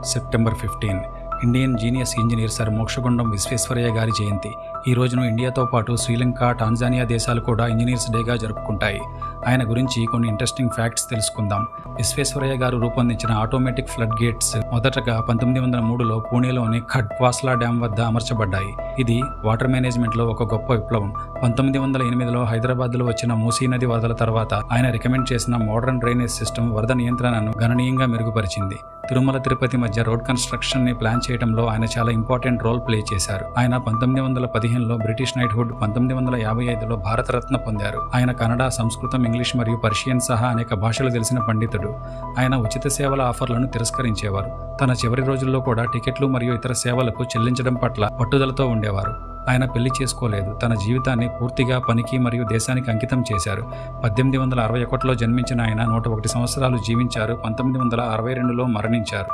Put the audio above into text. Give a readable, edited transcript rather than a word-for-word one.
September 15 Indian genius engineer sir Mokshagundam Visvesvaraya గారి జయంతి. ఈ రోజును ఇండియాతో పాటు శ్రీలంక, టాంజానియా దేశాలు కూడా ఇంజనీర్స్ డేగా జరుపుకుంటాయి. ఆయన గురించి కొన్ని ఇంట్రెస్టింగ్ ఫ్యాక్ట్స్ తెలుసుకుందాం. విశ్వేశ్వరయ్య గారు రూపొందించిన ఆటోమేటిక్ ఫ్లడ్ గేట్స్ మొదటగా 1903లో పూణేలోని ఖడ్వాస్లా డ్యామ్ వద్ద అమర్చబడ్డాయి. ఇది వాటర్ మేనేజ్మెంట్లో ఒక గొప్ప విప్లవం. 1908లో హైదరాబాద్లో వచ్చిన మూసీ నది వరదల తర్వాత ఆయన రికమెండ్ చేసిన మోడర్న్ డ్రైనేజ్ సిస్టమ్ వరద నియంత్రణను గణనీయంగా మెరుగుపరిచింది. తిరుమల తిరుపతి మధ్య రోడ్ కన్స్ట్రక్షన్ ని ప్లాన్ చేయడంలో ఆయన చాలా ఇంపార్టెంట్ రోల్ ప్లే చేశారు. ఆయన 1915లో బ్రిటిష్ నైట్హుడ్, 1955లో భారతరత్న పొందారు. ఆయన కన్నడ, సంస్కృతం, ఇంగ్లీష్ మరియు పర్షియన్ సహా అనేక భాషలు తెలిసిన పండితుడు. ఆయన ఉచిత సేవల ఆఫర్లను తిరస్కరించేవారు. తన చివరి రోజుల్లో కూడా టికెట్లు మరియు ఇతర సేవలకు చెల్లించడం పట్ల పట్టుదలతో ఉండేవారు. ఆయన పెళ్లి చేసుకోలేదు. తన జీవితాన్ని పూర్తిగా పనికి మరియు దేశానికి అంకితం చేశారు. 1861లో జన్మించిన ఆయన 101 సంవత్సరాలు జీవించారు. 1962లో మరణించారు.